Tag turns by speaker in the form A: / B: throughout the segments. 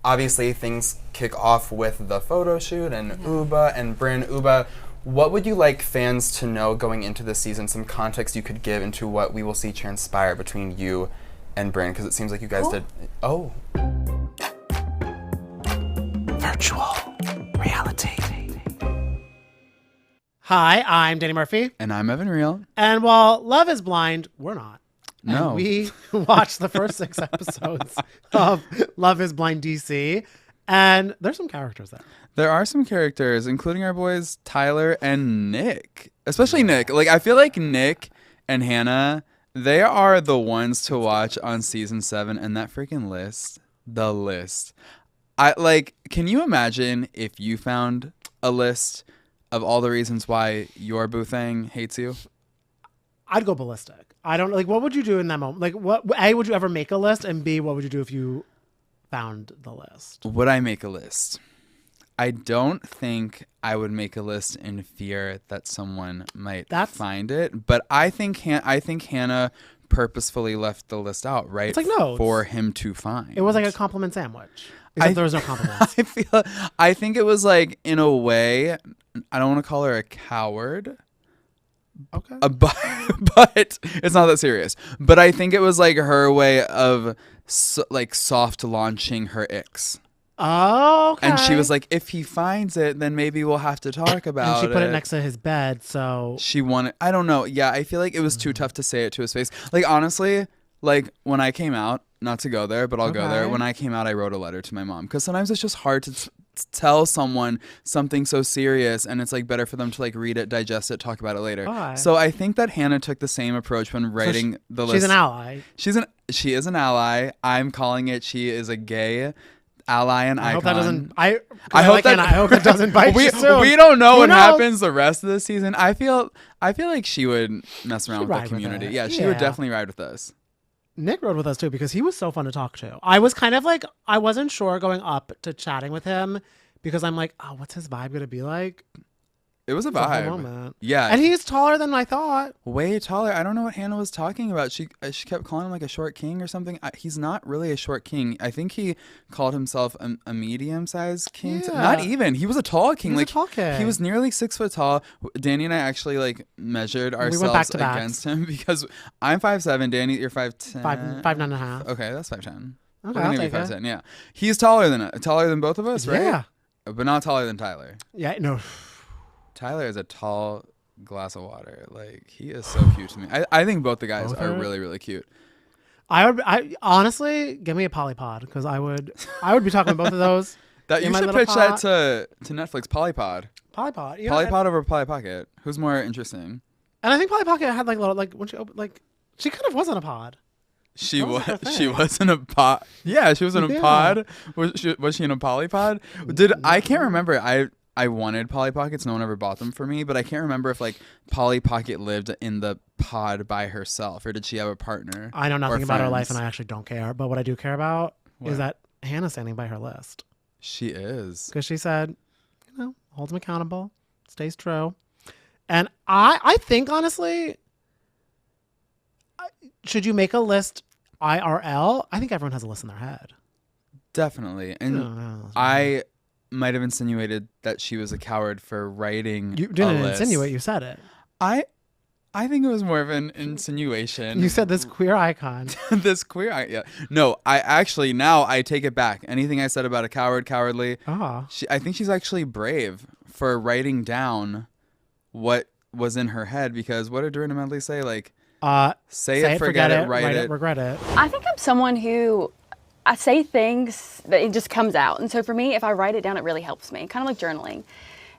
A: obviously things kick off with the photo shoot and Uba and Brynn. Uba, what would you like fans to know going into this season? Some context you could give into what we will see transpire between you and Brynn, because it seems like you guys did. Oh.
B: Virtual reality.
C: Hi, I'm Danny Murphy.
A: And I'm Evan Real.
C: And while Love is Blind, we're not.
A: No.
C: And we watched the first 6 episodes of Love is Blind DC, and there's some characters there.
D: There are some characters, including our boys Tyler and Nick. Especially Nick. Like, I feel like Nick and Hannah, they are the ones to watch on season 7, and that freaking list, the list. Can you imagine if you found a list of all the reasons why your boo thing hates you?
C: I'd go ballistic. I don't what would you do in that moment? Like, what A, would you ever make a list, and B, what would you do if you found the list?
D: Would I make a list? I don't think I would make a list in fear that someone might find it, but I think Hannah purposefully left the list out, right?
C: It's like notes
D: for him to find.
C: It was like a compliment sandwich. Except there was no compliments.
D: I think it was like, in a way, I don't want to call her a coward.
C: Okay.
D: But it's not that serious. But I think it was like her way of soft launching her icks.
C: Oh, okay.
D: And she was like, if he finds it, then maybe we'll have to talk about it.
C: And she put it next to his bed, so...
D: She wanted... I don't know. Yeah, I feel like it was too tough to say it to his face. Like, honestly, like, when I came out, not to go there, but I'll go there. When I came out, I wrote a letter to my mom. Because sometimes it's just hard to tell someone something so serious, and it's, like, better for them to, like, read it, digest it, talk about it later.
C: Okay.
D: So I think that Hannah took the same approach when writing the list.
C: She's an ally.
D: She is an ally. I'm calling it she is a gay ally and icon.
C: I hope that doesn't bite you soon.
D: We don't know what happens the rest of the season. I feel like she would mess around with the community. Yeah, she would definitely ride with us.
C: Nick rode with us too because he was so fun to talk to. I was kind of like, I wasn't sure going up to chatting with him because I'm like, oh, what's his vibe gonna be like?
D: It was a vibe. Yeah.
C: And he's taller than I thought.
D: Way taller. I don't know what Hannah was talking about. She kept calling him like a short king or something. He's not really a short king. I think he called himself a medium-sized king.
C: Yeah.
D: Not even. He was a tall king.
C: He was a tall king.
D: He was nearly 6 foot tall. Danny and I actually like measured ourselves against him because I'm 5'7". Danny, you're 5'10".
C: 5'9.5".
D: Okay, that's 5'10".
C: Okay,
D: We're
C: I'll
D: gonna be
C: take
D: 5'10".
C: it.
D: Yeah. He's taller than both of us, right?
C: Yeah.
D: But not taller than Tyler.
C: Yeah, no.
D: Tyler is a tall glass of water. Like, he is so cute to me. I think both the guys are really, really cute.
C: I honestly, give me a polypod because I would be talking about both of those.
D: That you should pitch that to Netflix. Polypod.
C: Polypod.
D: Yeah, Polypod over Polly Pocket. Who's more interesting?
C: And I think Polly Pocket had like a little, like when she opened, like she kind of was in a pod.
D: She was in a pod. Yeah, she was in a pod. Was she in a polypod? I can't remember. I wanted Polly Pockets. No one ever bought them for me, but I can't remember if like Polly Pocket lived in the pod by herself or did she have a partner?
C: I know nothing about her life and I actually don't care. But what I do care about is that Hannah's standing by her list.
D: She is.
C: Because she said, holds him accountable, stays true. And I think, honestly, should you make a list IRL? I think everyone has a list in their head.
D: Definitely. And I might have insinuated that she was a coward for writing
C: You didn't insinuate, you said it.
D: I think it was more of an insinuation.
C: You said this queer icon.
D: Yeah. No, I take it back. Anything I said about a cowardly. I think she's actually brave for writing down what was in her head, because what did Dorinda Medley say? Like, say it, forget it, write it,
C: regret it.
E: I think I'm someone who I say things that it just comes out. And so for me, if I write it down, it really helps me, kind of like journaling.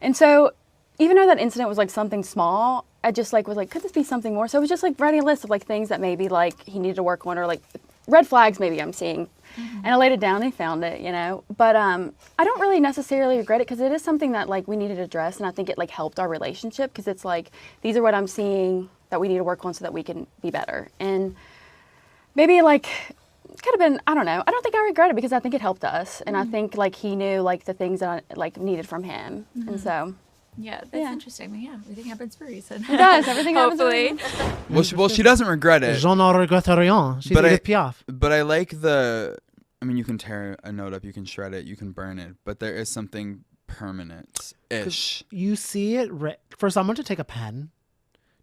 E: And so even though that incident was like something small, I just like was like, could this be something more? So I was just like writing a list of like things that maybe like he needed to work on, or like red flags maybe I'm seeing. And I laid it down, they found it, But I don't really necessarily regret it because it is something that like we needed to address, and I think it like helped our relationship because it's like, these are what I'm seeing that we need to work on so that we can be better. And maybe like, it could have been, I don't know. I don't think I regret it because I think it helped us. And I think like he knew like the things that I like needed from him. And so.
F: Yeah, that's interesting. Yeah, everything happens for a reason.
E: It does. Everything happens for a reason.
D: Well, she doesn't regret it.
C: Je n'en regrette rien. She's Edith Piaf.
D: But I like the I mean, you can tear a note up, you can shred it, you can burn it, but there is something permanent-ish.
C: You see it for someone to take a pen,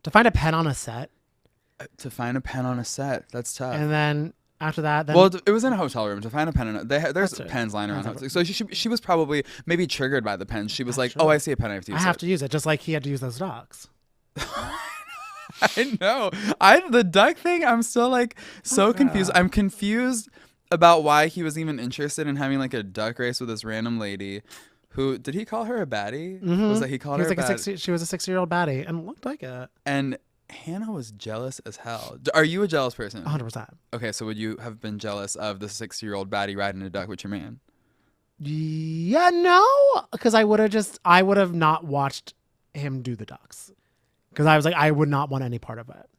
C: to find a pen on a set.
D: To find a pen on a set, that's tough.
C: And then after that,
D: well, it was in a hotel room. To find a pen, there's pens lying around. So she was probably maybe triggered by the pen. She was like, "Oh, I see a pen. I have to use it.
C: I have to use it," just like he had to use those dogs.
D: I know. The duck thing. I'm still like so confused. I'm confused about why he was even interested in having like a duck race with this random lady. Who did he call her a baddie?
C: Mm-hmm.
D: Was that he called her?
C: She was a 60-year-old baddie and looked like it.
D: And Hannah was jealous as hell. Are you a jealous person?
C: 100%.
D: Okay, so would you have been jealous of the 60-year-old baddie riding a duck with your man?
C: Yeah, no, because I would have not watched him do the ducks, because I was like, I would not want any part of it.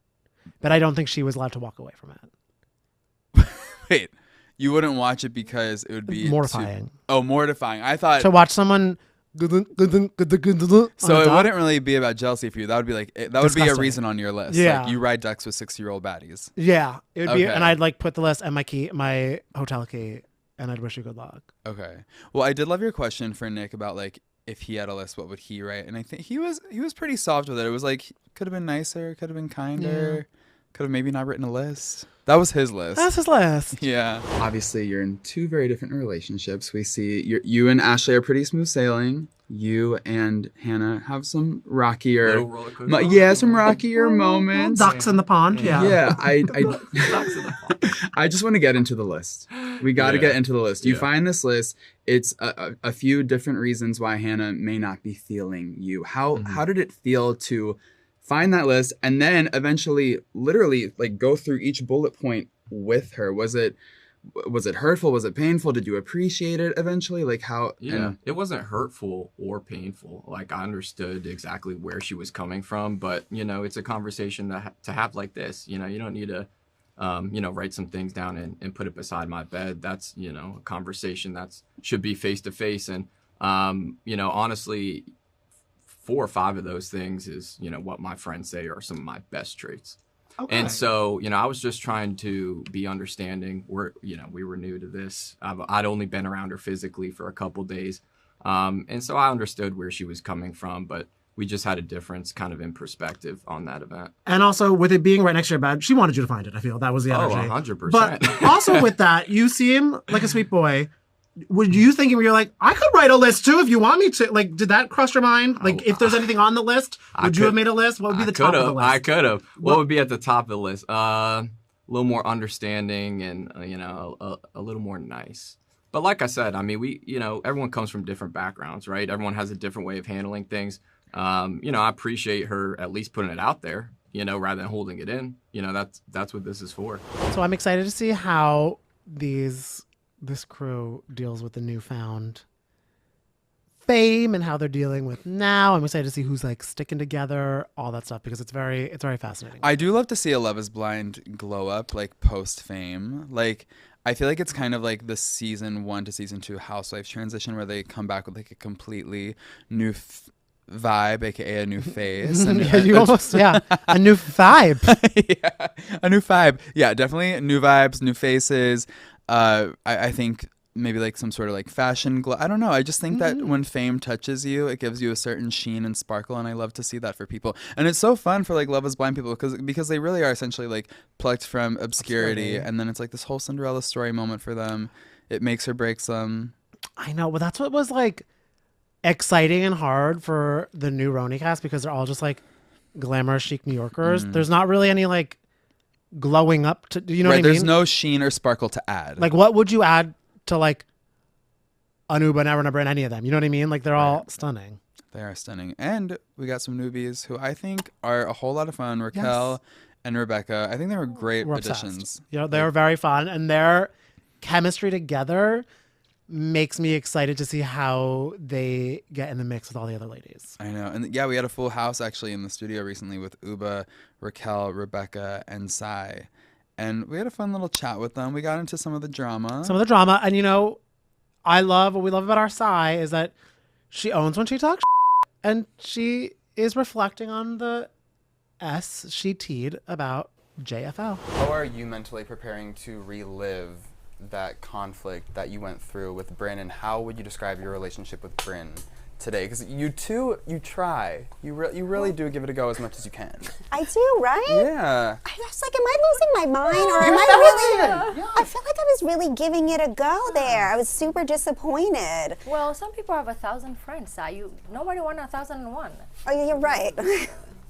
C: But I don't think she was allowed to walk away from it.
D: Wait, you wouldn't watch it because it would be
C: mortifying.
D: Mortifying. I thought
C: to watch someone. So
D: it wouldn't really be about jealousy for you. That would be like would be a reason on your list.
C: Yeah,
D: like you ride ducks with 60-year-old baddies.
C: Yeah, it would be, and I'd like put the list and my hotel key, and I'd wish you good luck.
D: Okay. Well, I did love your question for Nick about like if he had a list, what would he write? And I think he was pretty soft with it. It was like could have been nicer, could have been kinder, could have maybe not written a list. That was his list.
C: That's his list.
D: Yeah. Obviously, you're in two very different relationships. We see you and Ashley are pretty smooth sailing. You and Hannah have some rockier, some rockier moments.
C: Ducks in the pond.
D: Yeah. I just want to get into the list. We got to get into the list. You find this list. It's a few different reasons why Hannah may not be feeling you. How did it feel to find that list and then eventually literally like go through each bullet point with her? Was it hurtful? Was it painful? Did you appreciate it eventually? Like how?
G: Yeah, it wasn't hurtful or painful. Like I understood exactly where she was coming from, but it's a conversation to have like this. You don't need to, write some things down and put it beside my bed. That's, a conversation should be face to face. And, honestly, 4 or 5 of those things is, what my friends say are some of my best traits. Okay. And so, I was just trying to be understanding. We were new to this. I'd only been around her physically for a couple days. And so I understood where she was coming from, but we just had a difference kind of in perspective on that event.
C: And also with it being right next to your bed, she wanted you to find it. I feel that was the energy.
G: 100%.
C: But also with that, you seem like a sweet boy. Were you thinking where you're like, I could write a list too if you want me to? Like, did that cross your mind? Like, if there's anything on the list, would you have made a list? What would be the top of the list?
G: I could have. What would be at the top of the list? A little more understanding and, a little more nice. But like I said, I mean, everyone comes from different backgrounds, right? Everyone has a different way of handling things. I appreciate her at least putting it out there, rather than holding it in. That's what this is for.
C: So I'm excited to see how this crew deals with the newfound fame and how they're dealing with now. I'm excited to see who's like sticking together, all that stuff, because it's very fascinating.
D: I do love to see a Love is Blind glow up like post fame. Like I feel like it's kind of like the season 1 to season 2 Housewives transition where they come back with like a completely new vibe, aka a new face.
C: A new vibe.
D: Yeah, a new vibe. Yeah, definitely new vibes, new faces. I think maybe like some sort of like fashion glow. I don't know. I just think that when fame touches you, it gives you a certain sheen and sparkle, and I love to see that for people. And it's so fun for like Love is Blind people because they really are essentially like plucked from obscurity, and then it's like this whole Cinderella story moment for them. It makes or breaks them.
C: I know, but that's what was like exciting and hard for the new RHONY cast, because they're all just like glamorous chic New Yorkers. There's not really any like glowing up to, what I mean?
D: There's no sheen or sparkle to add.
C: Like, what would you add to like an Uba and a Brynn, any of them? You know what I mean? Like, they're all stunning.
D: They are stunning. And we got some newbies who I think are a whole lot of fun. Racquel and Rebecca. I think they were great additions.
C: They were very fun, and their chemistry together makes me excited to see how they get in the mix with all the other ladies.
D: I know. And yeah, we had a full house actually in the studio recently with Uba, Racquel, Rebecca, and Sai. And we had a fun little chat with them. We got into some of the drama.
C: And what we love about our Sai is that she owns when she talks and she is reflecting on the S she teed about JFL.
A: How are you mentally preparing to relive that conflict that you went through with Brynn, and how would you describe your relationship with Brynn today? Because you try. You really do give it a go as much as you can.
H: I do, right?
A: Yeah.
H: I was like, am I losing my mind, or am I really? I feel like I was really giving it a go there. I was super disappointed.
I: Well, some people have 1,000 friends. Nobody want 1,001.
H: Oh, you're right.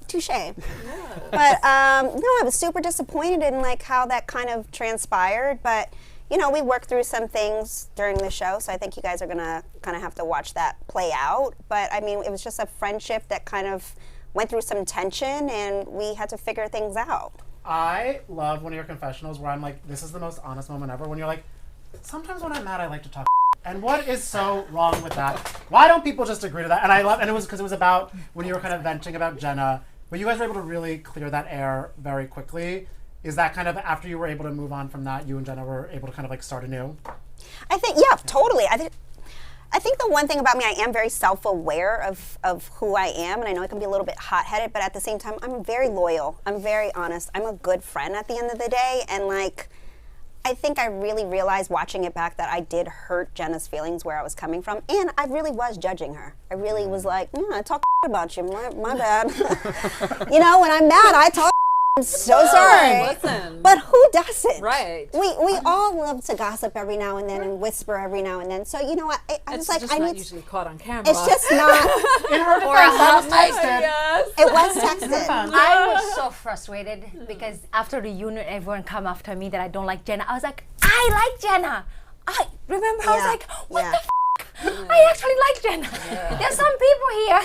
H: Touche. But no, I was super disappointed in like how that kind of transpired. But you know, we worked through some things during the show, so I think you guys are gonna kind of have to watch that play out. But I mean, it was just a friendship that kind of went through some tension, and we had to figure things out.
C: I love one of your confessionals where I'm like, this is the most honest moment ever. When you're like, sometimes when I'm mad, I like to talk. And what is so wrong with that? Why don't people just agree to that? And I love, and it was because it was about when you were kind of venting about Jenna. But you guys were able to really clear that air very quickly. Is that kind of after you were able to move on from that, you and Jenna were able to kind of like start anew?
H: I think, yeah, totally. I think the one thing about me, I am very self-aware of who I am, and I know I can be a little bit hot-headed, but at the same time, I'm very loyal. I'm very honest. I'm a good friend at the end of the day, and like, I think I really realized watching it back that I did hurt Jenna's feelings where I was coming from, and I really was judging her. I really was like, I talk about you, my bad. You know, when I'm mad, I talk. I'm so sorry.
J: Listen.
H: But who doesn't?
J: Right.
H: We all love to gossip every now and then and whisper every now and then. So you know what? I was like,
J: just
H: I
J: not
H: need.
J: usually caught on camera.
H: It's just not.
C: In her defense, I was texted.
J: Yes.
H: It was texted.
I: I was so frustrated because after the reunion, everyone come after me that I don't like Jenna. I was like, I like Jenna. I remember. I was like, what the f? I actually like Jenna. There's some people here.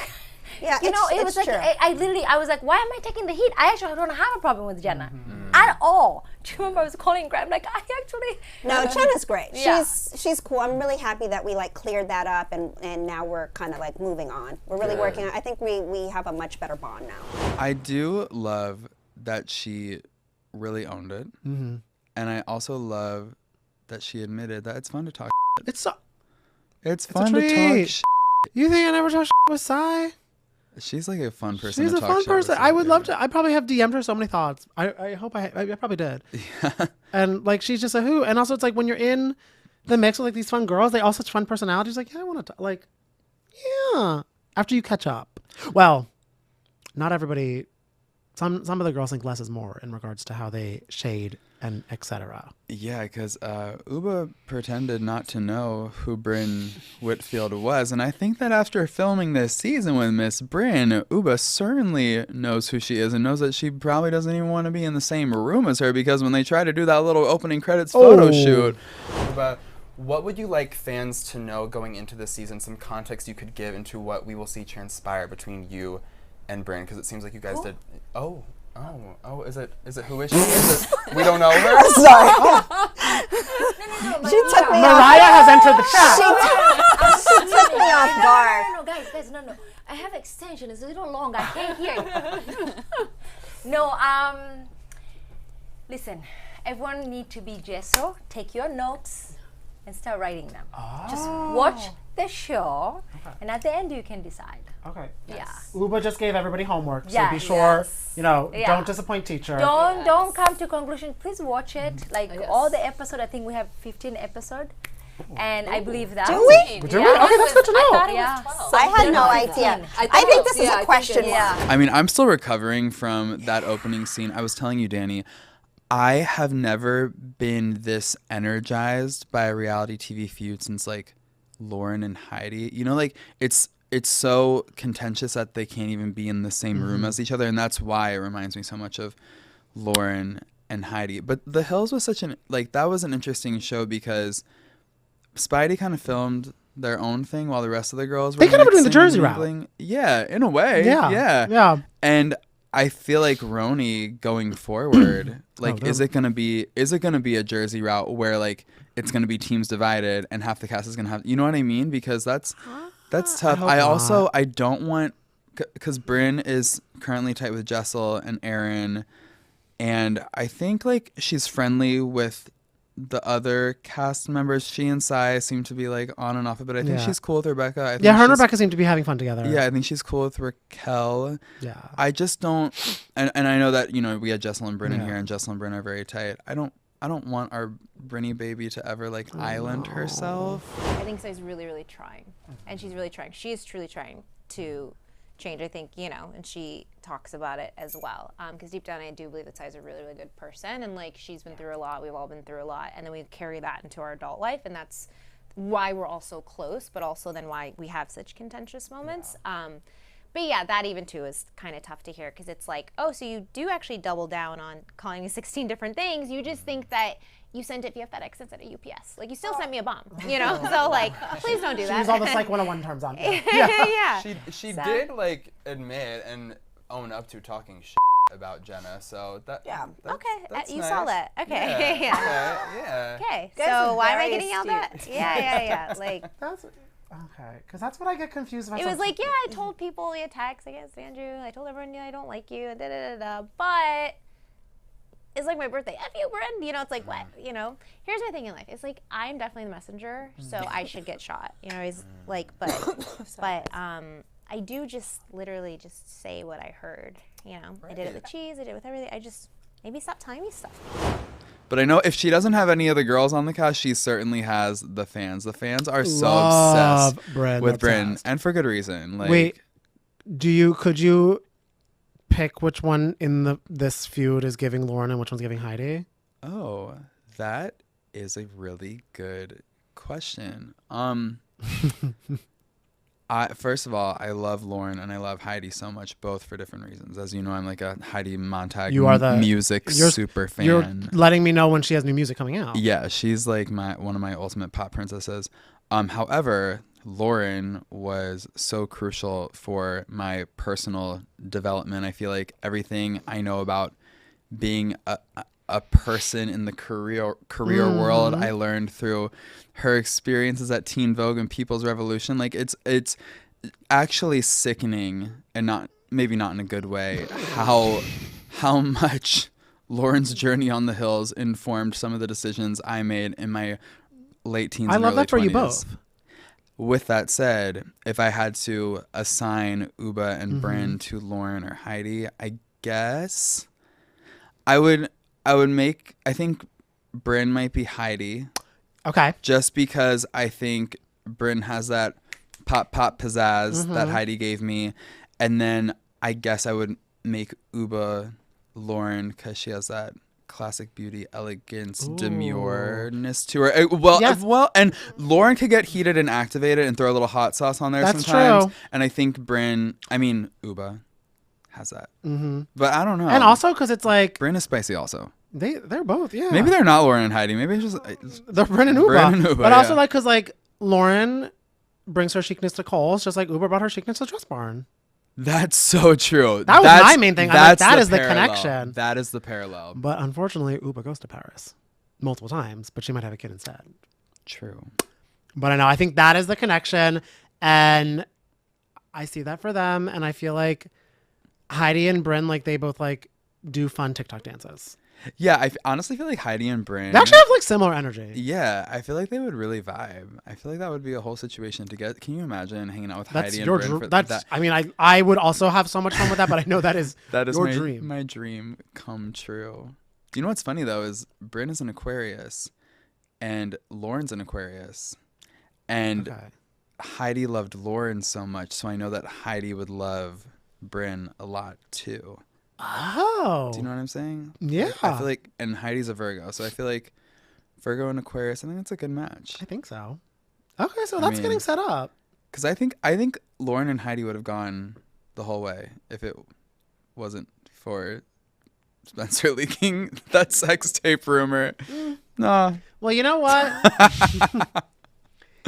H: Yeah,
I: you know, it was like
H: true.
I: I was like, why am I taking the heat? I actually don't have a problem with Jenna at all. Do you remember I was calling Graham like, I actually.
H: No, Jenna's great.
I: Yeah.
H: She's cool. I'm really happy that we like cleared that up and now we're kind of like moving on. We're really working on. I think we have a much better bond now.
D: I do love that she really owned it, and I also love that she admitted that it's fun to talk.
C: It's so.
D: It's fun to talk.
C: You think I never talk with Sai?
D: She's like a fun person.
C: She's
D: to
C: a
D: talk
C: fun
D: shit with,
C: person. I would love to. I probably have DM'd her so many thoughts. I hope I probably did.
D: Yeah.
C: And like she's just a who. And also it's like when you're in the mix with like these fun girls, they all such fun personalities. Like, yeah, I want to like, yeah. After you catch up. Well, not everybody. Some of the girls think less is more in regards to how they shade and etc.
D: Yeah, because Uba pretended not to know who Brynn Whitfield was, and I think that after filming this season with Miss Brynn, Uba certainly knows who she is and knows that she probably doesn't even want to be in the same room as her, because when they try to do that little opening credits photo shoot.
A: Uba, what would you like fans to know going into this season? Some context you could give into what we will see transpire between you and Brynn, because it seems like you guys did. Oh, is it who is she? We don't know her.
H: Sorry. She took me
C: Mariah has entered the chat.
H: She took me off guard.
I: No, guys, no. I have extension. It's a little long. I can't hear you. No, listen. Everyone need to be Jessel. Take your notes and start writing them. Just watch the show, and at the end you can decide.
C: Okay.
I: Yeah.
C: Uba just gave everybody homework, so
I: Yeah.
C: be sure,
I: Yeah.
C: don't disappoint teacher.
I: Don't come to conclusion. Please watch it. Like all the episode. I think we have 15 episodes, and I believe that.
H: Do we?
C: Do we? Okay, that's good to know.
I: I thought it was 12.
H: I had no idea. I think this is a question mark.
D: I mean, I'm still recovering from that opening scene. I was telling you, Danny, I have never been this energized by a reality TV feud since like Lauren and Heidi. You know, like it's so contentious that they can't even be in the same room as each other, and that's why it reminds me so much of Lauren and Heidi. But The Hills was that was an interesting show because Spidey kind of filmed their own thing while the rest of the girls were
C: They kind of doing the
D: mixing and
C: Jersey route.
D: mingling. Yeah, in a way.
C: Yeah.
D: Yeah. And I feel like RHONY going forward, is it gonna be a Jersey route where like it's gonna be teams divided and half the cast is gonna have, you know what I mean? Because that's tough. I don't want, because Brynn is currently tight with Jessel and Aaron, and I think like she's friendly with the other cast members. She and Sai seem to be like on and off, but I think she's cool with Rebecca. I think
C: Yeah, her and Rebecca seem to be having fun together.
D: Yeah, I think she's cool with Racquel.
C: Yeah.
D: I just don't, and I know that, we had Jessel and Brynn in here, and Jessel and Brynn are very tight. I don't I don't want our Brynny baby to ever like island herself.
J: I think Sai's really, really trying. And she's really trying. She is truly trying to change, I think, you know, and she talks about it as well. Because deep down, I do believe that Sai's a really, really good person. And like, she's been through a lot. We've all been through a lot. And then we carry that into our adult life. And that's why we're all so close, but also then why we have such contentious moments. But yeah, that even too is kind of tough to hear because it's like, oh, so you do actually double down on calling me 16 different things. You just think that you sent it via FedEx instead of UPS. Like, you still sent me a bomb, you know? So, like, please don't do that.
C: Use all the Psych 101 terms on you.
J: Yeah.
A: She did, like, admit and own up to talking shit about Jenna, so that...
H: Yeah.
A: That's
J: you
A: nice.
J: saw that. Okay.
A: Yeah.
J: Okay,
H: Guys
J: so
H: are
J: why am I
H: very
J: getting yelled at?
H: astute.
J: Yeah. Like,
C: That's okay, because that's what I get confused about.
J: it was like, yeah, I told people via text, I can't stand you. I told everyone, yeah, I don't like you, but it's like my birthday. F you, Brynn. You know, it's like, what? You know, here's my thing in life. It's like, I'm definitely the messenger, so I should get shot. You know, he's like, but I do just literally just say what I heard. You know, I did it with cheese. I did it with everything. I just maybe stop telling me stuff.
D: But I know if she doesn't have any of the girls on the cast, she certainly has the fans. The fans are so
C: Love
D: obsessed
C: Brynn,
D: with Brynn,
C: obsessed.
D: and for good reason. Like,
C: Wait, could you pick which one in this feud is giving Lauren and which one's giving Heidi?
D: Oh, that is a really good question. First of all, I love Lauren and I love Heidi so much, both for different reasons. As you know, I'm like a Heidi Montag music super fan.
C: You're letting me know when she has new music coming out.
D: Yeah, she's like one of my ultimate pop princesses. However, Lauren was so crucial for my personal development. I feel like everything I know about being a person in the career world, I learned through her experiences at Teen Vogue and People's Revolution. Like, it's actually sickening, and maybe not in a good way, how much Lauren's journey on the Hills informed some of the decisions I made in my late teens.
C: I love that for
D: 20s.
C: you both.
D: With that said, if I had to assign Uba and Brynn to Lauren or Heidi, I guess I would make, I think Brynn might be Heidi.
C: Okay.
D: Just because I think Brynn has that pop pizzazz that Heidi gave me. And then I guess I would make Uba Lauren because she has that classic beauty, elegance, demureness to her. Well, and Lauren could get heated and activated and throw a little hot sauce on there sometimes. True. And I think Uba has that. But I don't know.
C: And also because it's like...
D: Brynn is spicy also.
C: They're both, yeah.
D: Maybe they're not Lauren and Heidi. Maybe it's just...
C: They're Brynn and Uba. But also like, because like Lauren brings her chicness to Kohl's just like Uba brought her chicness to Dress Barn.
D: That's so true.
C: That was my main thing. That is the connection.
D: That is the parallel.
C: But unfortunately, Uba goes to Paris multiple times, but she might have a kid instead.
D: True.
C: But I know, I think that is the connection. And I see that for them. And I feel like Heidi and Brynn, like they both like do fun TikTok dances.
D: Yeah, I honestly feel like Heidi and Brynn...
C: They actually have like similar energy.
D: Yeah, I feel like they would really vibe. I feel like that would be a whole situation to get... Can you imagine hanging out with Heidi and Brynn?
C: That? I mean, I would also have so much fun with that, but I know that is your dream.
D: My dream come true. Do you know what's funny though is Brynn is an Aquarius and Lauren's an Aquarius. And Heidi loved Lauren so much, so I know that Heidi would love Brynn a lot too.
C: Oh.
D: Do you know what I'm saying?
C: Yeah.
D: I feel like, and Heidi's a Virgo, so I feel like Virgo and Aquarius, I think that's a good match.
C: I think so. Okay, so that's getting set up.
D: Because I think Lauren and Heidi would have gone the whole way if it wasn't for Spencer leaking that sex tape rumor. Nah.
C: Well, you know what?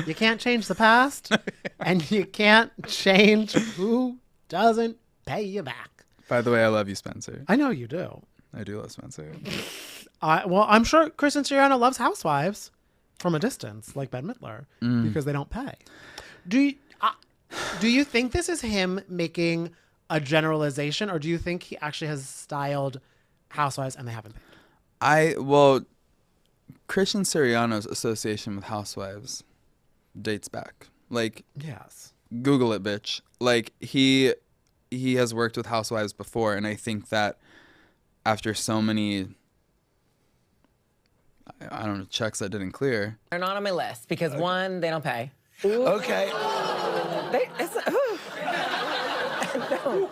C: You can't change the past, and you can't change who doesn't pay you back.
D: By the way, I love you, Spencer.
C: I know you do.
D: I do love Spencer.
C: Well, I'm sure Kristen Siriano loves Housewives from a distance, like Bette Midler, because they don't pay. Do you think this is him making a generalization, or do you think he actually has styled Housewives and they haven't paid?
D: Kristen Siriano's association with Housewives dates back. Like,
C: yes.
D: Google it, bitch. Like, he has worked with Housewives before, and I think that after so many I don't know, checks that didn't clear.
K: They're not on my list because one, they don't pay.
B: Okay.
K: No,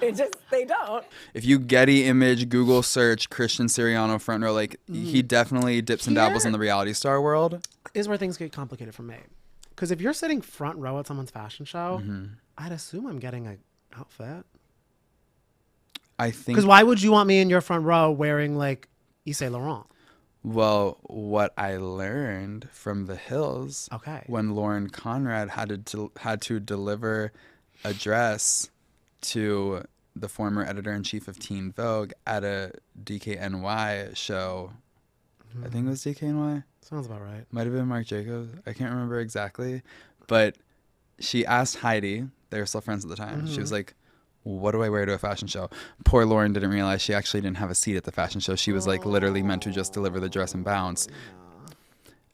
K: they don't.
D: If you Getty image, Google search Christian Siriano front row, like he definitely dips and dabbles in the reality star world.
C: Is where things get complicated for me. Because if you're sitting front row at someone's fashion show, I'd assume I'm getting an outfit.
D: I think.
C: Because why would you want me in your front row wearing like Yves Saint Laurent?
D: Well, what I learned from The Hills, when Lauren Conrad had to deliver a dress to the former editor-in-chief of Teen Vogue at a DKNY show. I think it was DKNY.
C: Sounds about right.
D: Might have been Marc Jacobs. I can't remember exactly. But she asked Heidi, they were still friends at the time. She was like, what do I wear to a fashion show? Poor Lauren didn't realize she actually didn't have a seat at the fashion show. She was like literally meant to just deliver the dress and bounce.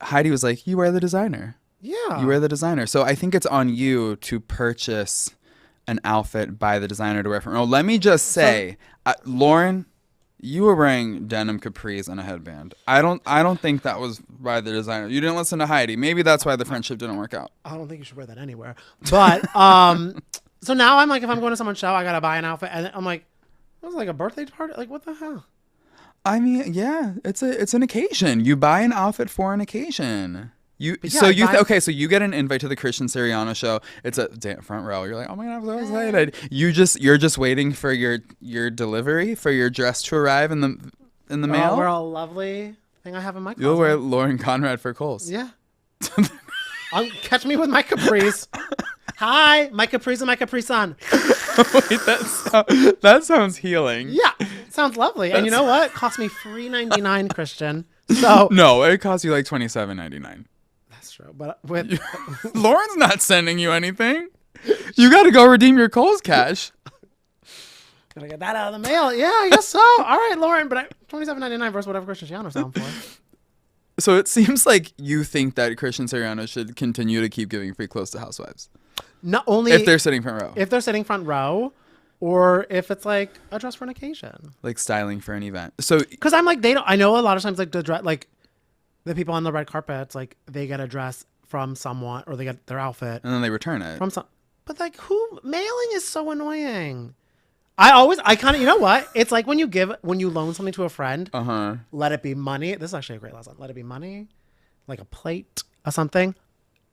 D: Heidi was like, you wear the designer.
C: Yeah.
D: You wear the designer. So I think it's on you to purchase an outfit by the designer to wear from. Oh, let me just say, Lauren, you were wearing denim capris and a headband. I don't think that was by the designer. You didn't listen to Heidi. Maybe that's why the friendship didn't work out.
C: I don't think you should wear that anywhere. But so now I'm like, if I'm going to someone's show, I gotta buy an outfit, and I'm like, it was like a birthday party. Like, what the hell?
D: I mean, yeah, it's an occasion. You buy an outfit for an occasion. So you get an invite to the Christian Siriano show. It's a front row. You're like, oh my God, I'm so excited. You're just waiting for your delivery, for your dress to arrive in the mail.
C: Wear a lovely thing I have in my closet.
D: You'll wear Lauren Conrad for Kohl's.
C: Yeah. Catch me with my capris. Hi, my capris and my Capri Sun.
D: Wait, that sounds healing.
C: Yeah, sounds lovely. And you know what? It cost me $3.99, Christian. So
D: no, it cost you like $27.99.
C: That's true. But with
D: Lauren's not sending you anything. You got to go redeem your Kohl's cash.
C: Gotta get that out of the mail. Yeah, I guess so. All right, Lauren, but $27.99 versus whatever Christian Siriano's selling for.
D: So it seems like you think that Christian Siriano should continue to keep giving free clothes to housewives.
C: Not only
D: if they're sitting front row.
C: If they're sitting front row, or if it's like a dress for an occasion,
D: like styling for an event. So
C: because I'm like I know a lot of times like the dress, like the people on the red carpets, like they get a dress from someone or they get their outfit
D: and then they return it
C: from some. But like mailing is so annoying. I kind of, you know what? It's like when you loan something to a friend, let it be money. This is actually a great lesson. Let it be money, like a plate or something.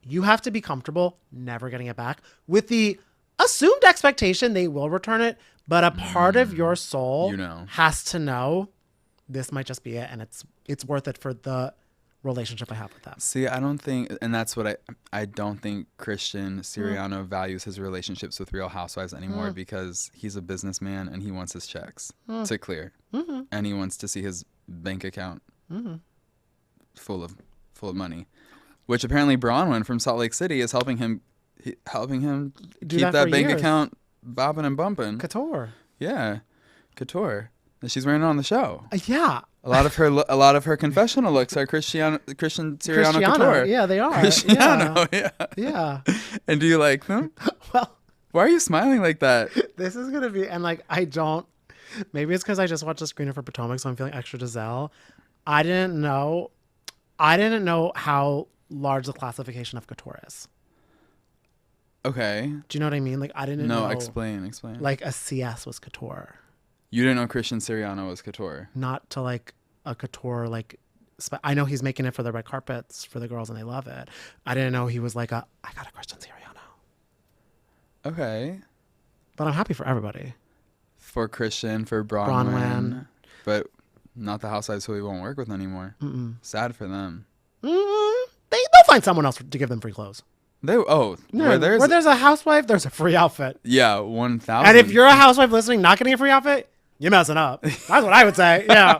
C: You have to be comfortable never getting it back with the assumed expectation they will return it. But a part of your soul has to know this might just be it. And it's worth it for the relationship I have with them.
D: See, I don't think, and that's what I don't think Christian Siriano values his relationships with Real Housewives anymore because he's a businessman and he wants his checks to clear, and he wants to see his bank account full of money, which apparently Bronwyn from Salt Lake City is helping him keep that bank account bobbing and bumping.
C: Couture,
D: yeah, Couture. And she's wearing it on the show.
C: Yeah.
D: A lot of her confessional looks are Christian Siriano Couture.
C: Yeah, they are.
D: Cristiano,
C: yeah.
D: And do you like them?
C: Well,
D: why are you smiling like that?
C: This is gonna be, and like maybe it's because I just watched the screener for Potomac, so I'm feeling extra Jessel. I didn't know how large the classification of couture is.
D: Okay.
C: Do you know what I mean? Like I didn't know.
D: No, explain.
C: Like a CS was couture.
D: You didn't know Christian Siriano was couture? Not
C: to like a couture, like, I know he's making it for the red carpets for the girls and they love it. I didn't know he was like I got a Christian Siriano.
D: Okay.
C: But I'm happy for everybody.
D: For Christian, for Bronwyn. But not the housewives who we won't work with anymore. Sad for them.
C: They'll find someone else to give them free clothes.
D: Where
C: there's a housewife, there's a free outfit.
D: Yeah, 1,000.
C: And if you're a housewife listening, not getting a free outfit, you're messing up. That's what I would say. Yeah.